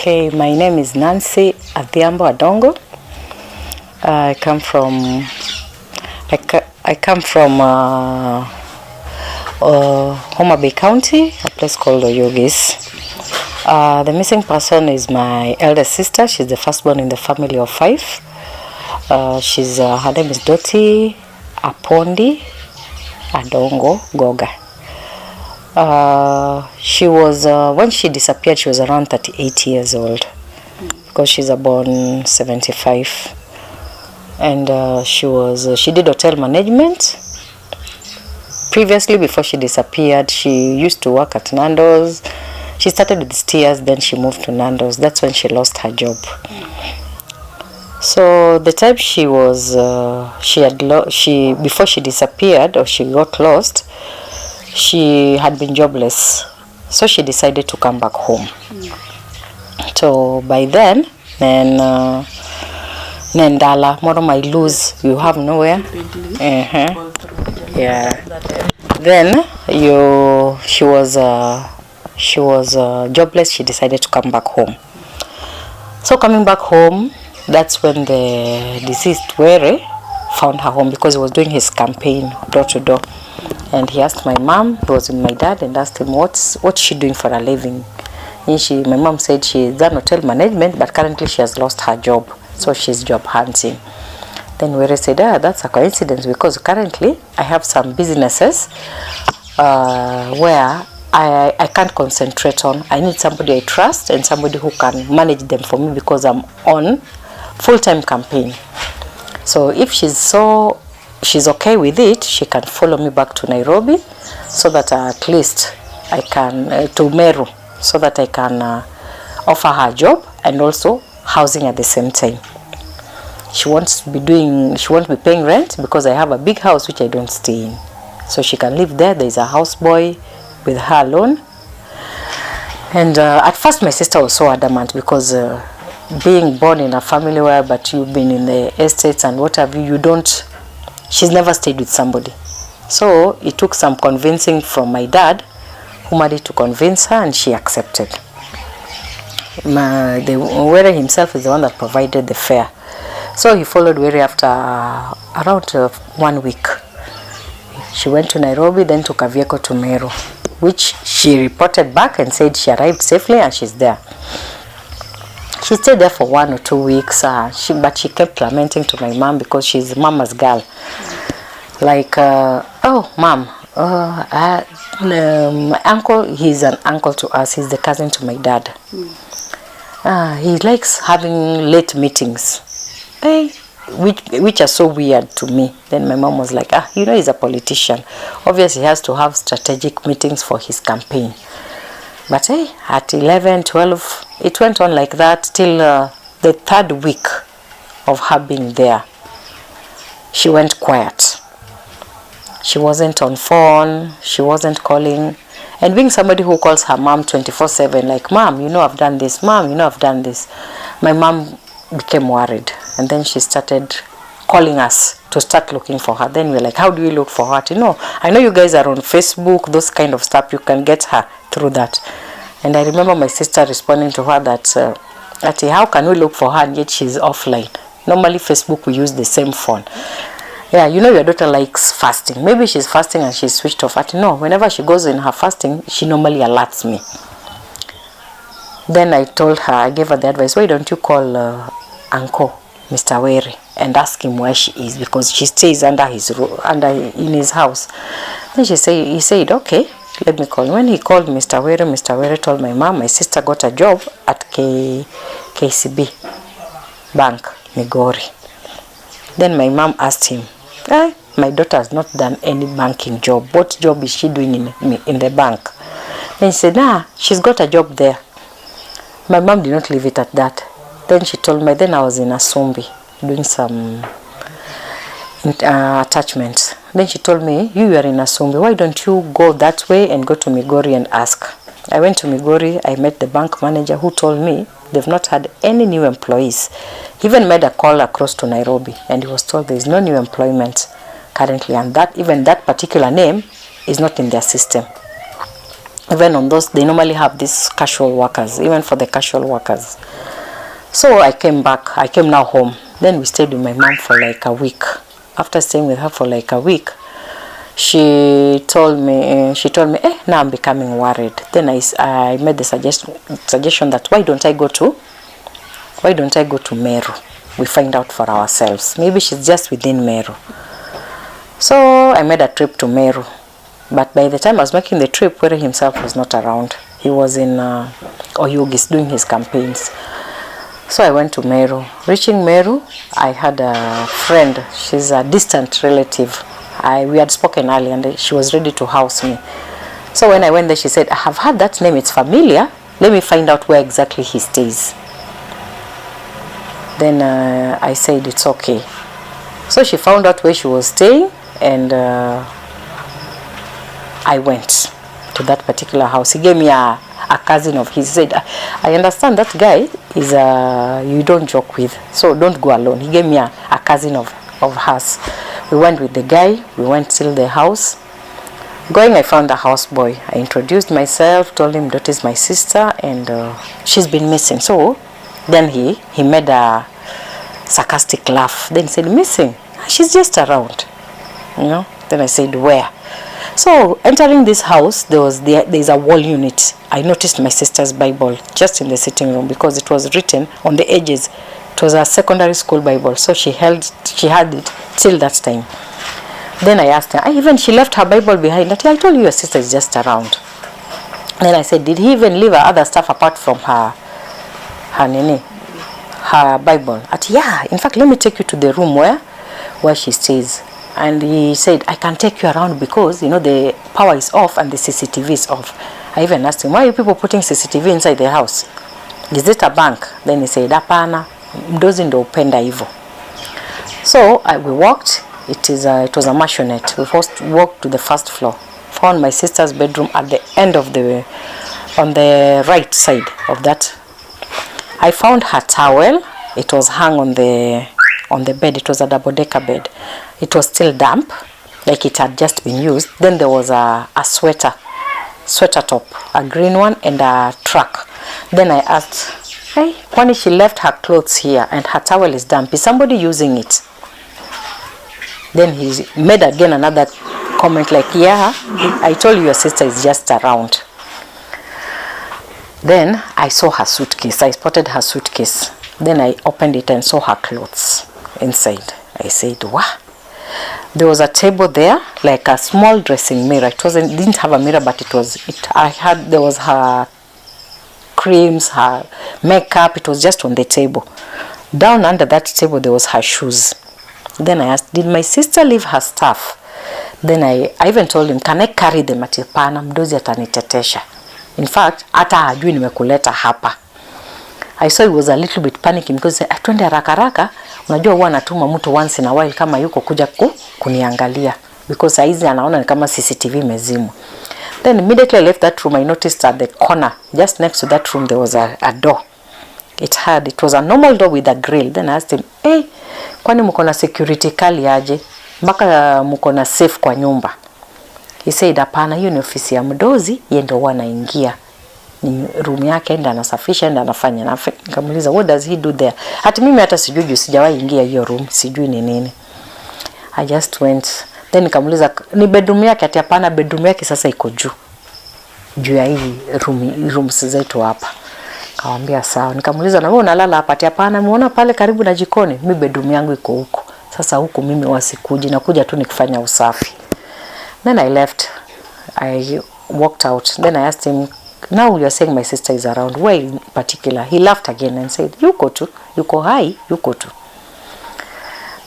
Okay, my name is Nancy Adhiambo Adongo. I come from Homa Bay County, a place called Oyogis. The missing person is my elder sister. She's the firstborn in the family of 5. Her name is Doti Apondi Adongo Goga. She was when she disappeared, she was around 38 years old, because she's born 75, and she did hotel management. Previously, before she disappeared, she used to work at Nando's. She started with Steers, then she moved to Nando's. That's when she lost her job. So the time before she disappeared, or she got lost, she had been jobless, so she decided to come back home. So by then Nendala Moro might lose, you have nowhere. Yeah. Then she was jobless. She decided to come back home. So coming back home, that's when the deceased Were found her home, because he was doing his campaign door to door. And he asked my mom, he was with my dad, and asked him, what's she doing for a living? And my mom said she's done hotel management, but currently she has lost her job, so she's job hunting. Then Were said, that's a coincidence, because currently I have some businesses where I can't concentrate on. I need somebody I trust and somebody who can manage them for me, because I'm on full-time campaign. So if she's okay with it, she can follow me back to Nairobi, so that at least I can to Meru, so that I can offer her a job and also housing at the same time. She won't be paying rent, because I have a big house which I don't stay in, so she can live there. There's a houseboy with her alone. And at first my sister was so adamant, because being born in a family where but you've been in the estates and what have you, she's never stayed with somebody. So it took some convincing from my dad, who managed to convince her, and she accepted. Were himself is the one that provided the fare. So he followed Were after around 1 week. She went to Nairobi, then took a vehicle to Meru, which she reported back and said she arrived safely and she's there. She stayed there for 1 or 2 weeks, but she kept lamenting to my mom, because she's mama's girl. Like, oh, mom, my uncle, he's an uncle to us. He's the cousin to my dad. He likes having late meetings, which are so weird to me. Then my mom was like, he's a politician. Obviously, he has to have strategic meetings for his campaign. But at 11, 12, it went on like that till the 3rd week of her being there. She went quiet. She wasn't on phone. She wasn't calling. And being somebody who calls her mom 24/7, like, mom, I've done this. Mom, I've done this. My mom became worried. And then she started calling us to start looking for her. Then we're like, how do we look for her? I know you guys are on Facebook, those kind of stuff. You can get her through that. And I remember my sister responding to her that, how can we look for her and yet she's offline? Normally Facebook, we use the same phone. Yeah, your daughter likes fasting. Maybe she's fasting and she's switched off. No, whenever she goes in her fasting, she normally alerts me. Then I gave her the advice, why don't you call Uncle, Mr. Were, and ask him where she is, because she stays in his house. Then he said, okay, let me call. When he called Mr. Were told my mom, my sister got a job at KCB Bank, Migori. Then my mom asked him, my daughter has not done any banking job. What job is she doing in the bank? Then he said, she's got a job there. My mom did not leave it at that. Then she told me, then I was in Asumbi doing some attachments. Then she told me, you are in Asumbi, why don't you go that way and go to Migori and ask? I went to Migori. I met the bank manager, who told me they've not had any new employees. He even made a call across to Nairobi, and he was told there is no new employment currently, and that even that particular name is not in their system. Even on those, they normally have these casual workers, even for the casual workers. So I came back, I came now home. Then we stayed with my mom for like a week. After staying with her for like a week, she told me, now I'm becoming worried. Then I made the suggestion that why don't I go to Meru? We find out for ourselves. Maybe she's just within Meru. So I made a trip to Meru. But by the time I was making the trip, Were himself was not around. He was in Oyugis doing his campaigns. So I went to Meru. Reaching Meru, I had a friend. She's a distant relative. We had spoken earlier and she was ready to house me. So when I went there, she said, I have heard that name, it's familiar. Let me find out where exactly he stays. Then I said, it's okay. So she found out where she was staying, and I went to that particular house. He gave me a cousin of his. He said, I understand that guy is you don't joke with, so don't go alone. He gave me a cousin of hers. We went with the guy. We went till the house. Going, I found the houseboy. I introduced myself, told him that is my sister, and she's been missing. So then he made a sarcastic laugh. Then he said, missing? She's just around, you know. Then I said, where? So entering this house, there's a wall unit. I noticed my sister's Bible just in the sitting room because it was written on the edges. It was a secondary school Bible, so she had it till that time. Then I asked her, she left her Bible behind. I told you your sister is just around. Then I said, did he even leave her other stuff apart from her Bible? Yeah, in fact, let me take you to the room where she stays. And he said, I can take you around because, you know, the power is off and the CCTV is off. I even asked him, why are you people putting CCTV inside the house? Is it a bank? Then he said, hapana, mdozi ndo upenda hivyo. So we walked. It was a maisonette. We first walked to the first floor. Found my sister's bedroom at the end of on the right side of that. I found her towel. It was hung on the bed. It was a double-decker bed. It was still damp, like it had just been used. Then there was a sweater top, a green one, and a truck. Then I asked, hey, kwani she left her clothes here and her towel is damp? Is somebody using it? Then he made again another comment like, yeah, I told you your sister is just around. Then I saw her suitcase. I spotted her suitcase. Then I opened it and saw her clothes inside. I said, wow. There was a table there, like a small dressing mirror. It didn't have a mirror, but there was her creams, her makeup. It was just on the table. Down under that table, there was her shoes. Then I asked, did my sister leave her stuff? Then I even told him, can I carry them? Ati pana, mdozi atanitetesha. In fact, hata hajui nimekuleta hapa. I saw he was a little bit panicking because twende haraka haraka. Unajua huwa anatuma mtu once in a while kama yuko kuja kuniangalia. Because saizi anaona ni kama CCTV imezimwa. Then immediately I left that room. I noticed at the corner, just next to that room, there was a door. It was a normal door with a grill. Then I asked him, hey, kwani mko na security kali aje? Mpaka mko na safe kwa nyumba? He said, hapana, hiyo ni ofisi ya mdozi, yeye ndio wanaingia. Ni room yake, enda anasafisha, enda anafanya. Nikamuuliza, what does he do there? Hata mimi hata sijui, sijawahi ingia hiyo room, sijui ni nini. I just went. Then nikamuuliza, ni bedroom yake? Ati hapana, bedroom yake sasa iko juu ya hii rooms zetu hapa. Kaambia sawa. Nikamuuliza, na wewe unalala hapa? Ati hapana, muona pale karibu na jikoni. Mimi bedroom yangu iko huko. Sasa huku mimi wasikuji, nakuja tu nikifanya usafi. Then I left. I walked out. Then I asked him, now you're saying my sister is around. Why in particular? He laughed again and said, yuko hai, yuko tu.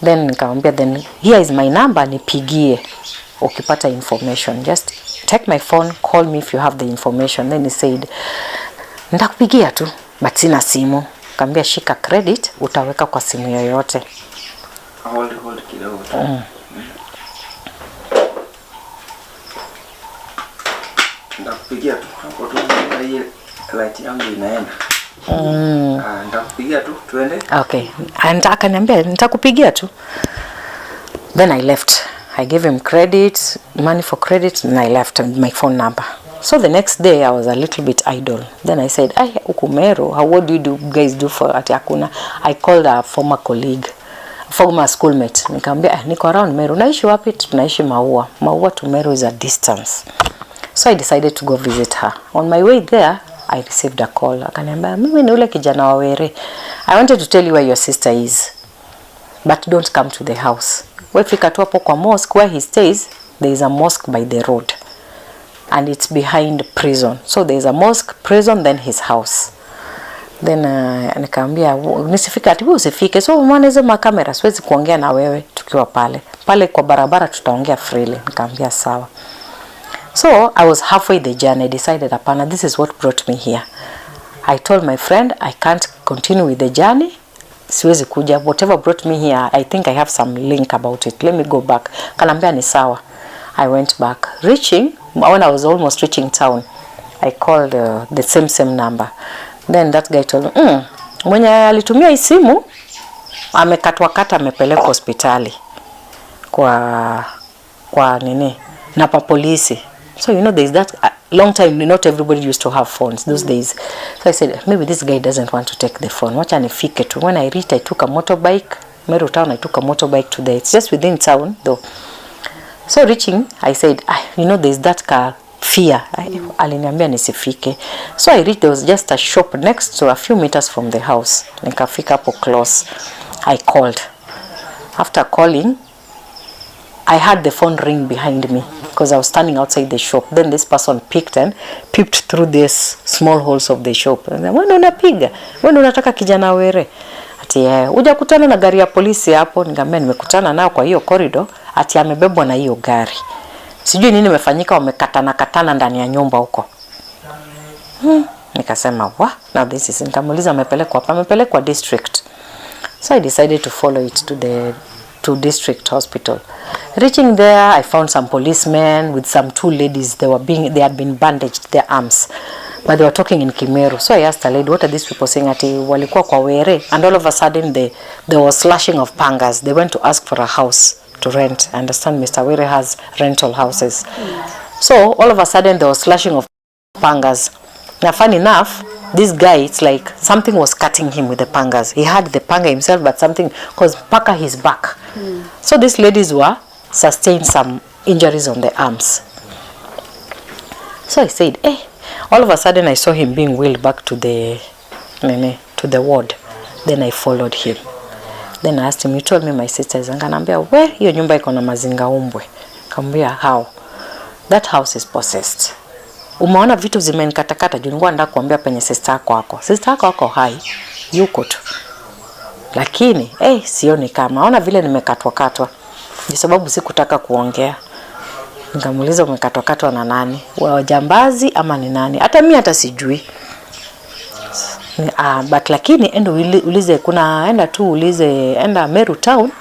Then nikamwambia, then here is my number, nipigie ukipata information. Just take my phone, call me if you have the information. Then he said, nitakupigia tu, but sina simu. Nikamwambia, shika credit, utaweka kwa simu yoyote. Hold kidogo. Ndakupigia tu hapo tu, ile light yangu inaenda. Ndakupigia tu tuende. Okay. And akaniambia nitakupigia tu. Then I left. I gave him money for credit, and I left my phone number. So the next day I was a little bit idle. Then I said, huku Meru, what do you guys do for ati hakuna? I called a former colleague, former schoolmate. Nikamwambia, niko around Meru. Naishi wapi? Tunaishi Maua. Maua to Meru is a distance. So I decided to go visit her. On my way there, I received a call. Akaniambia, mimi ni ule kijana wa Were. I wanted to tell you where your sister is, but don't come to the house. Wewe fika tu hapo kwa mosque where he stays. There is a mosque by the road. And it's behind prison. So there is a mosque, prison, then his house. Then nikamwambia nisifike, ati wewe usifike. So maana hizo makamera siwezi kuongea na wewe tukiwa pale. Pale kwa barabara tutaongea freely. Nikamwambia sawa. So I was halfway the journey. I decided hapana, this is what brought me here. I told my friend I can't continue with the journey. Siwezi kuja. Whatever brought me here, I think I have some link about it. Let me go back. Kanambia ni sawa. I went back. Reaching, when I was almost reaching town, I called the same number. Then that guy told me, mwenye alitumia hii simu amekatwa amepelekwa hospitali kwa nini na pa polisi. So you know there's that long time not everybody used to have phones those days. So I said maybe this guy doesn't want to take the phone. Wacha nifike tu. When I reached, I took a motorbike. Meru town, I took a motorbike to there. It's just within town though. So reaching, I said, you know, there's that car fear. Aliniambia nisifike. So I reached, there was just a shop next to a few meters from the house. Nikafika hapo close. I called. After calling, I heard the phone ring behind me because I was standing outside the shop. Then this person peeked through these small holes of the shop. And then, wewe unapiga? Wewe unataka kijana Were? Ati hujakutana na gari ya polisi hapo? Nikamwambia nimekutana nao kwa hiyo corridor. Ati amebebwa na hiyo gari. Sijui nini imefanyika, wamekatana ndani ya nyumba huko. Nikasema, now this is, nikamuuliza amepelekwa hapa, amepelekwa district. So I decided to follow it to district hospital. Reaching there, I found some policemen with some two ladies. They had been bandaged their arms, but they were talking in Kimeru. So I asked a lady, what are these people saying? Ati walikuwa kwa Were, and all of a sudden there was slashing of pangas. They went to ask for a house to rent. I understand Mr. Were has rental houses. So all of a sudden there was slashing of pangas. Now funny enough, this guy, it's like something was cutting him with the pangas. He had the panga himself, but something, because paka his back. So these ladies sustained some injuries on the arms. So I said, all of a sudden I saw him being wheeled back to the ward. Then I followed him. Then I asked him, you told me my sister is Anganambia, where hiyo nyumba iko na mazinga umbwe? Kambia, how? That house is possessed. Umeona vitu zimenikatakata, nilikuwa nataka kuambia penye sister yako wako. Sister yako wako hai, yuko tu. Lakini, sioni kama. Ona vile nimekatwa. Ni sababu sikutaka kuongea. Nikamuuliza umekatwa na nani? Wajambazi ama ni nani? Hata mimi hata sijui. But lakini ulize, enda Meru town,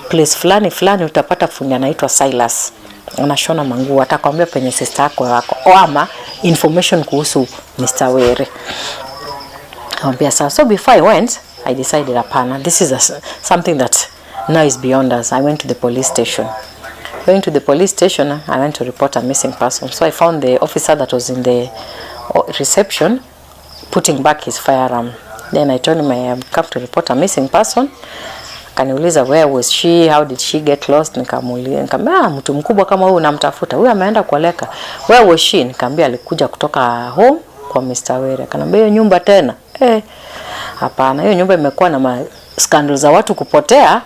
place fulani utapata fundi anaitwa Silas. Anashona manguo, atakwambia penye sister yako wako. Ama information kuhusu Mr. Were. Akamwambia sawa. So before I went, I decided hapana, this is something that now is beyond us. I went to the police station. Going to the police station, I went to report a missing person. So I found the officer that was in the reception putting back his firearm. Then I told him I have come to report a missing person. Kaniuliza where was she, how did she get lost? Nikamwambia mtu mkubwa kama huyu unamtafuta. Huyu ameenda kuoleka. Where was she? Nikamwambia alikuja kutoka home kwa Mr. Were. Akaniambia hiyo nyumba tena. Hapana, hiyo nyumba imekuwa na scandal za watu kupotea.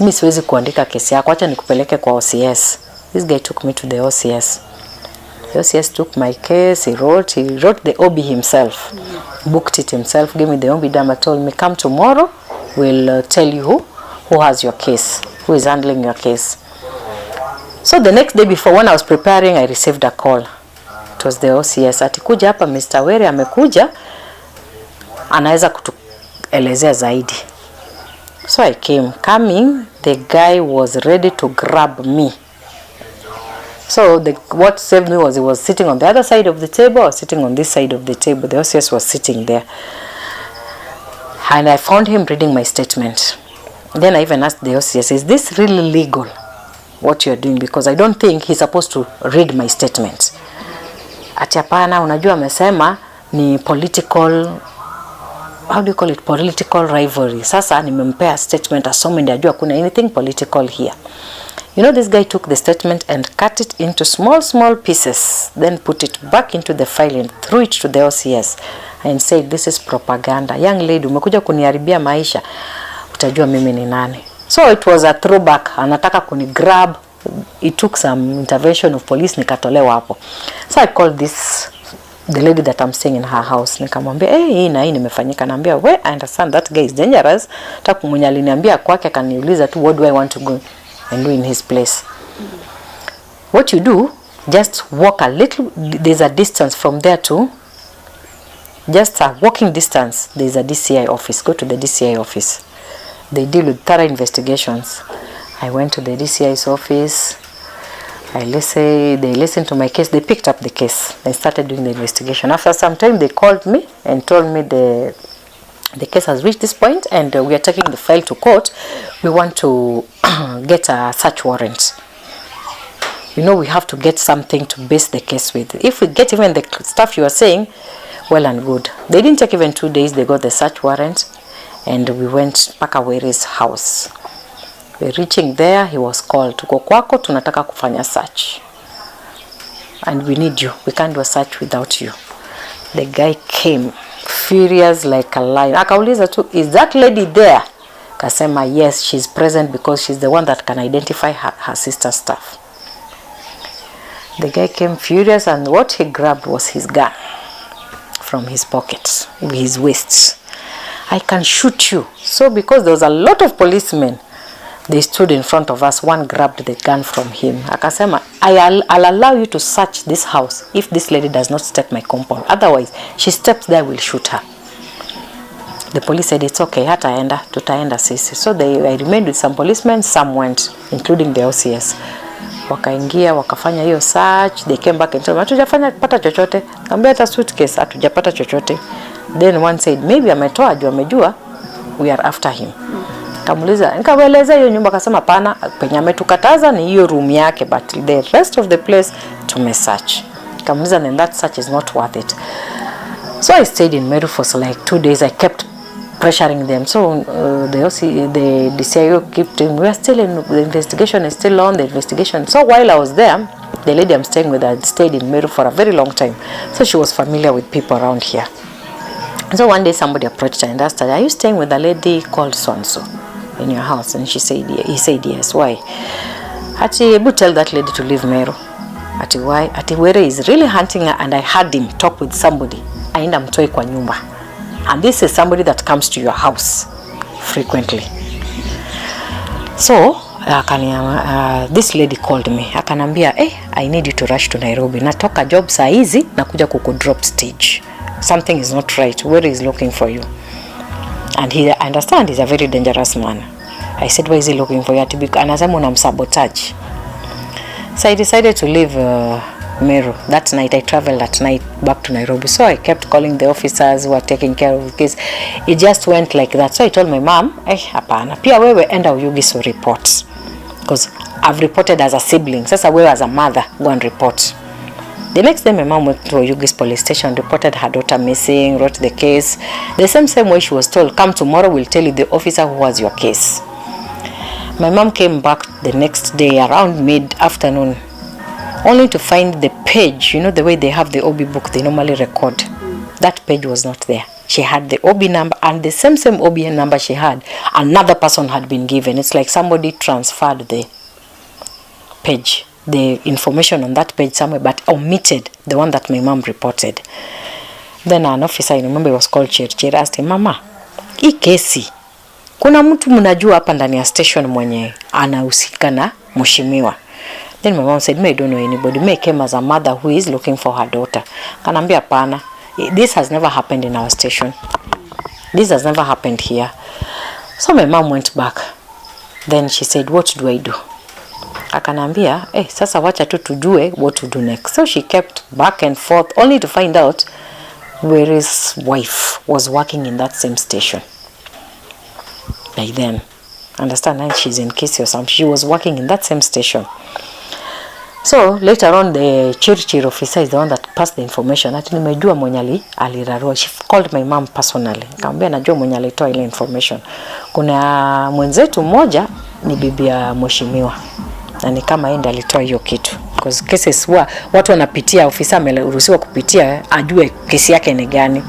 Mimi siwezi kuandika kesi yako. Acha nikupeleke kwa OCS. This guy took me to the OCS. The OCS took my case. He wrote the OB himself. Booked it himself, gave me the OB number, told me come tomorrow. We'll tell you who has your case, who is handling your case. So the next day before, when I was preparing, I received a call. It was the OCS. Atikuja hapa Mr. Were amekuja, anaweza kutuelezea zaidi. So I came. Coming, the guy was ready to grab me. So what saved me was he was sitting on the other side of the table or sitting on this side of the table. The OCS was sitting there. And I found him reading my statement. Then I even asked the OCS, is this really legal, what you're doing? Because I don't think he's supposed to read my statement. ati hapana, unajua amesema ni political, how do you call it, political rivalry. Sasa nimempea statement asome ndio ajua kuna anything political here. You know, this guy took the statement and cut it into small pieces, then put it back into the file and threw it to the OCS and said, this is propaganda. Young lady, umekuja kuniharibia maisha, utajua mimi ni nani. So it was a throwback. Anataka kuni grab. It took some intervention of police, nikatolewa hapo. So I called the lady that I'm staying in her house. Nikamwambia, hii na hii nimefanyika. Naambia, I understand that guy is dangerous. Taku mwenye aliniambia kwake kaniuliza tu, what do I want to go and do in his place? What you do, just walk a little, there's a distance from there to, just a walking distance, there's a DCI office. Go to the DCI office. They deal with thorough investigations. I went to the DCI's office. They listened to my case. They picked up the case. They started doing the investigation. After some time, they called me and told me the case has reached this point and we are taking the file to court. We want to get a search warrant. You know, we have to get something to base the case with. If we get even the stuff you are saying, well and good. They didn't take even 2 days. They got the search warrant and we went Pakawere's house. We're reaching there, he was called. Tuko kwako, tunataka kufanya search. And we need you. We can't do a search without you. The guy came, furious like a lion. Akauliza tu, is that lady there? Kasema, yes, she's present because she's the one that can identify her sister's stuff. The guy came furious and what he grabbed was his gun from his pocket, his waist. I can shoot you. So because there was a lot of policemen, they stood in front of us. One grabbed the gun from him. Akasema, I'll allow you to search this house if this lady does not step my compound. Otherwise, she steps there, we'll shoot her. The police said, it's okay, hataenda, tutaenda sisi. So I remained with some policemen, some went, including the OCS. Wakaingia, wakafanya hiyo search. They came back and told me, hatujafanya pata chochote. Ambia hata suitcase, hatujapata chochote. Then one said, maybe ametoa juu amejua, we are after him. Kamuliza, nikawaeleza hiyo nyumba, kasema pana, penye ametukataza ni hiyo room yake, but the rest of the place tumesearch. Kamuliza, and that search is not worth it. So I stayed in Meru for like 2 days. I kept pressuring them. So the DCIO kept him. We are still in, the investigation is still on, the investigation. So while I was there, the lady I'm staying with had stayed in Meru for a very long time. So she was familiar with people around here. So one day somebody approached her and asked her, are you staying with a lady called so-and-so in your house? And he said yes. Why? Ati, ebu tell that lady to leave Meru. Ati, why? Ati, Were is really hunting her and I heard him talk with somebody. Aenda mtoi kwa nyumba. And this is somebody that comes to your house frequently. So, this lady called me. Akanambia, I need you to rush to Nairobi. Natoka job saa hizi, nakuja kukudrop stage. Something is not right. Where is looking for you? And I understand he's a very dangerous man. I said, why is he looking for you? Anasema unamsabotage. So I decided to leave Meru. That night, I traveled that night back to Nairobi. So I kept calling the officers who were taking care of the case. It just went like that. So I told my mom, hapana. Pia wewe enda uyugi so report. Because I've reported as a sibling. Sasa wewe as a mother, go and report. The next day, my mom went to Oyugi's police station, reported her daughter missing, wrote the case. The same way she was told, come tomorrow, we'll tell you the officer who was your case. My mom came back the next day around mid-afternoon, only to find the page, you know, the way they have the OB book, they normally record. That page was not there. She had the OB number, and the same OB number she had, another person had been given. It's like somebody transferred the page, the information on that page somewhere, but omitted the one that my mom reported. Then an officer, I remember, was called Chir, asked him, Mama, hii kesi, kuna mtu mnajua hapa ndani ya station mwenye anahusika na mheshimiwa? Then my mom said, I don't know anybody. Me came as a mother who is looking for her daughter. Kanambia pana, this has never happened in our station. This has never happened here. So my mom went back. Then she said, what do I do? Akanambia, sasa wacha tu tujue what to do next. So she kept back and forth, only to find out Were's wife was working in that same station. By then, understand, she's in Kisii or something. She was working in that same station. So later on the Chirchir officer is the one that passed the information. Ati nimejua mwenye alirarua. She called my mom personally. Nikamwambia najua mwenye alitoa ile information. Kuna mwenzetu mmoja ni bibi ya mheshimiwa. Na ni kama yeye ndiye alitoa hiyo kitu. Because cases watu wanapitia, ofisa ameruhusiwa kupitia ajue kesi yake ni gani.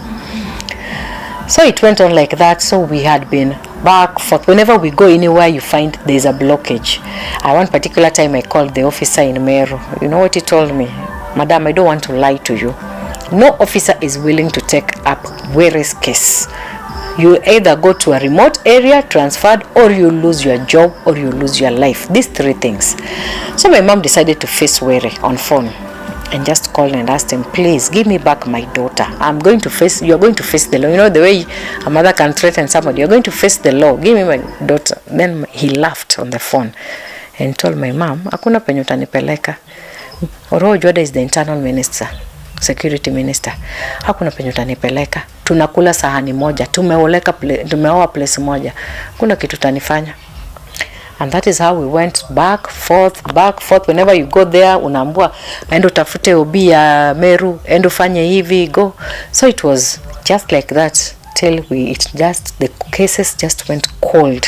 So it went on like that. So we had been back forth. Whenever we go anywhere, you find there's a blockage. One particular time I called the officer in Meru. You know what he told me? Madam, I don't want to lie to you. No officer is willing to take up Were's case. You either go to a remote area, transferred, or you lose your job, or you lose your life. These three things. So my mom decided to face Were on phone. And just called and asked him, please give me back my daughter. You're going to face the law. You know the way a mother can threaten somebody, you're going to face the law. Give me my daughter. Then he laughed on the phone and told my mom, hakuna penye utanipeleka. Oro Juada is the internal minister, security minister. Hakuna penye utanipeleka. Tunakula sahani moja. Tumeoa place moja. Kuna kitu tanifanya. And that is how we went back, forth. Whenever you go there, unaambua, endo tafute obi ya Meru, endo fanye hivi, go. So it was just like that till the cases just went cold.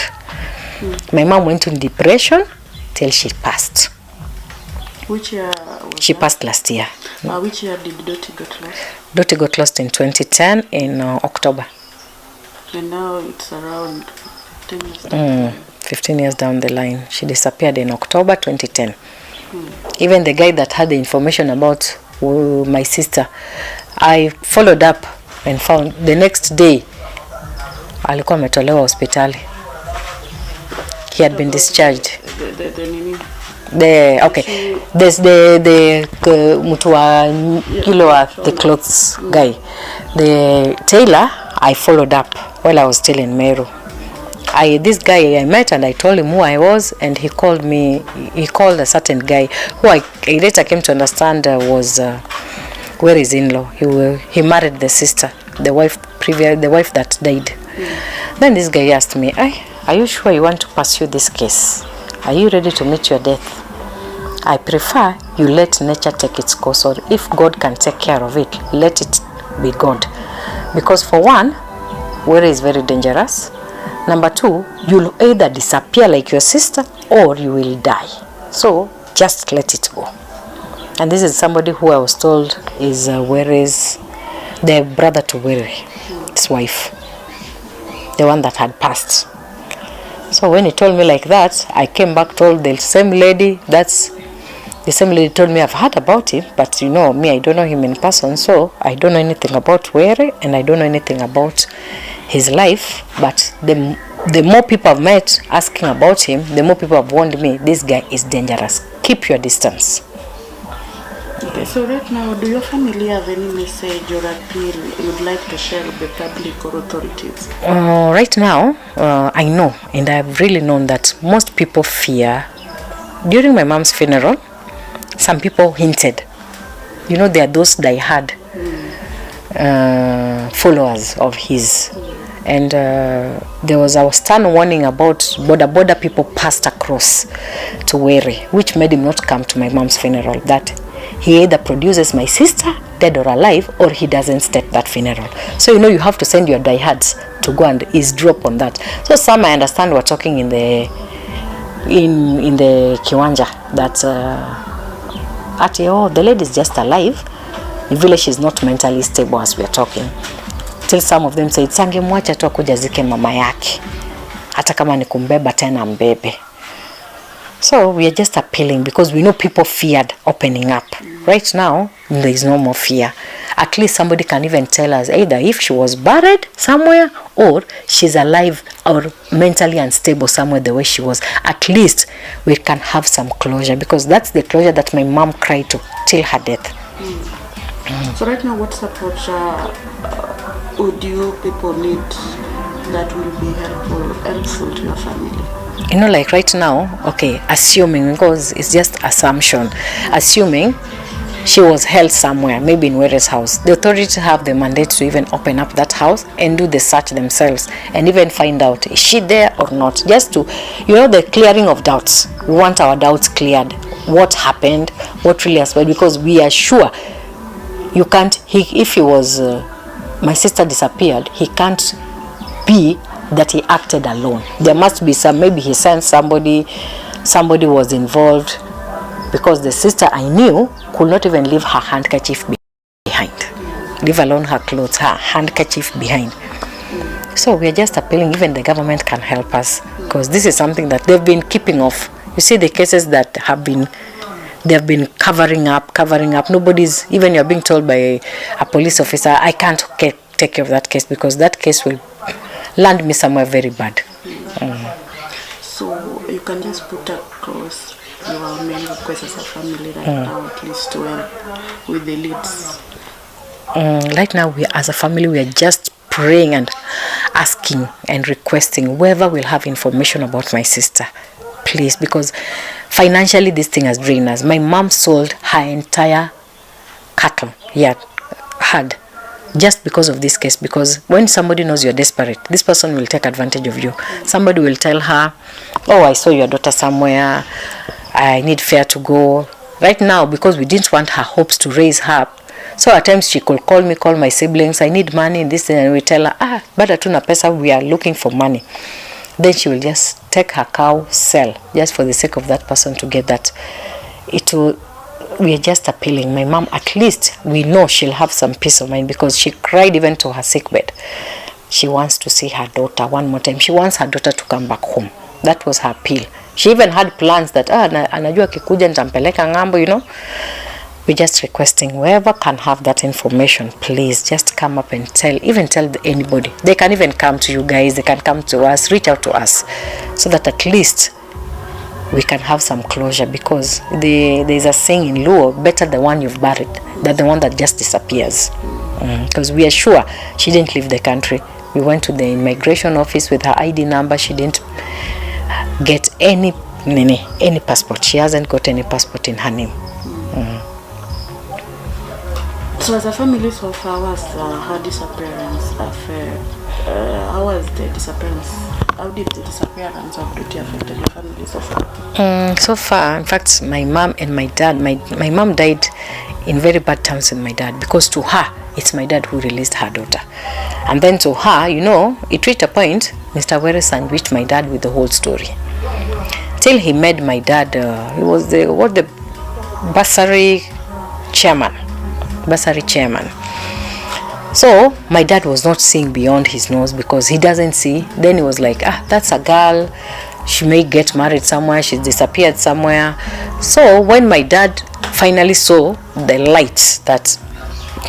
My mom went in depression till she passed. Which year was She that? passed last year. Which year did Dottie got lost? Dottie got lost in 2010 in October. And now it's around 10 years. 15 years down the line. She disappeared in October 2010. Even the guy that had the information about my sister, I followed up and found the next day alikuwa ametolewa hospitali. He had been discharged. There's the mtu wa kilo wa the clothes guy. The tailor, I followed up while I was still in Meru. This guy I met and I told him who I was, and he called a certain guy who I later came to understand was where his in-law. He married the sister, the wife that died. Then this guy asked me, are you sure you want to pursue this case? Are you ready to meet your death? I prefer you let nature take its course, or if God can take care of it, let it be God. Because for one, Were is very dangerous. Number two, you'll either disappear like your sister or you will die. So just let it go. And this is somebody who I was told is Were's, the brother to Were, his wife, the one that had passed. So when he told me like that, I came back, told the same lady, told me I've heard about him, but you know me, I don't know him in person, so I don't know anything about Were and I don't know anything about his life. But the more people I've met asking about him, the more people have warned me, this guy is dangerous. Keep your distance. Okay, so right now, do your family have any message or appeal you'd like to share with the public or authorities? Right now, I know, and I've really known that most people fear. During my mom's funeral, some people hinted, you know, there are those diehard followers of his. And there was a stern warning about border people passed across to Were, which made him not come to my mom's funeral. That he either produces my sister, dead or alive, or he doesn't state that funeral. So you know you have to send your diehards to go and eavesdrop on that. So some, I understand, were talking in the kiwanja that the lady is just alive. The village is not mentally stable as we are talking. Till some of them said, sangemwacha tu akuja zike mama yake, hata kama ni kumbeba tena mbebe. So we are just appealing because we know people feared opening up. Right now, there is no more fear. At least somebody can even tell us either if she was buried somewhere or she's alive or mentally unstable somewhere the way she was. At least we can have some closure, because that's the closure that my mom cried to till her death. So right now, what support would you people need that will be helpful to your family? You know, like right now, okay, assuming, because it's just assumption, assuming she was held somewhere, maybe in Were's house, the authorities have the mandate to even open up that house and do the search themselves and even find out, is she there or not? Just to, you know, the clearing of doubts. We want our doubts cleared. what happened, what really happened, because we are sure you can't, if he was, my sister disappeared, he can't be that he acted alone. There must be some, maybe he sent somebody was involved, because the sister I knew could not even leave her handkerchief behind, leave alone her clothes, her handkerchief behind. So we are just appealing, even the government can help us, because this is something that they've been keeping off. You see the cases that they've been covering up. Nobody's, even you're being told by a police officer, I can't take care of that case because that case will land me somewhere very bad. So you can just put across your main request as a family right now, at least to help with the leads. Right now, as a family, we are just praying and asking and requesting whoever will have information about my sister, please, because financially this thing has drained us. My mom sold her entire cattle had just because of this case, because when somebody knows you're desperate, this person will take advantage of you. Somebody will tell her, oh, I saw your daughter somewhere, I need fare to go. Right now, because we didn't want her hopes to raise her, so at times she could call my siblings, I need money in this thing, and we tell her, but hatuna pesa, we are looking for money. Then she will just take her cow, sell, just for the sake of that person to get that. We are just appealing. My mom, at least we know she'll have some peace of mind, because she cried even to her sick bed. She wants to see her daughter one more time. She wants her daughter to come back home. That was her appeal. She even had plans that, anajua kikuja nitampeleka ngambo, you know. We're just requesting whoever can have that information, please just come up and tell anybody. They can even come to you guys, they can come to us, reach out to us, so that at least we can have some closure, because there's a saying in Luo, better the one you've buried than the one that just disappears. Because we are sure she didn't leave the country. We went to the immigration office with her ID number. She didn't get any passport. She hasn't got any passport in her name. So as a family so far, was her disappearance affair? How was the disappearance? How did the disappearance of Duty affect your family so far? So far, in fact, my mom and my dad, my mom died in very bad terms with my dad, because to her, it's my dad who released her daughter. And then to her, you know, it reached a point, Mr. Were sandwiched my dad with the whole story. Till he made my dad, he was the bursary chairman. So my dad was not seeing beyond his nose, because he doesn't see. Then he was like, that's a girl, she may get married somewhere, she disappeared somewhere. So when my dad finally saw the light that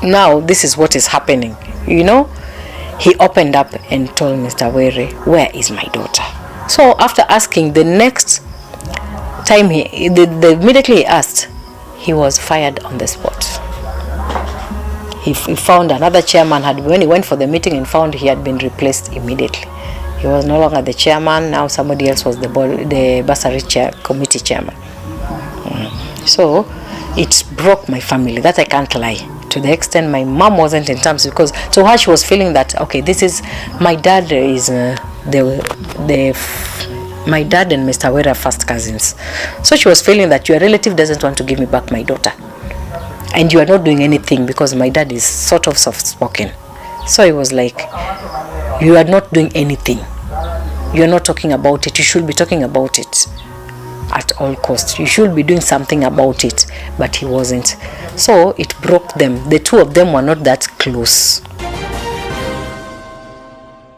now this is what is happening, you know, he opened up and told Mr. Were, where is my daughter? So after asking, the next time immediately he asked, he was fired on the spot. He found another chairman, when he went for the meeting and found he had been replaced immediately. He was no longer the chairman, now somebody else was the bursary committee chairman. So it broke my family, that I can't lie. To the extent my mom wasn't in terms, because to her she was feeling that, okay, this is, my dad is my dad and Mr. Were are first cousins. So she was feeling that your relative doesn't want to give me back my daughter. And you are not doing anything, because my dad is sort of soft-spoken. So he was like, you are not doing anything. You are not talking about it. You should be talking about it at all costs. You should be doing something about it. But he wasn't. So it broke them. The two of them were not that close.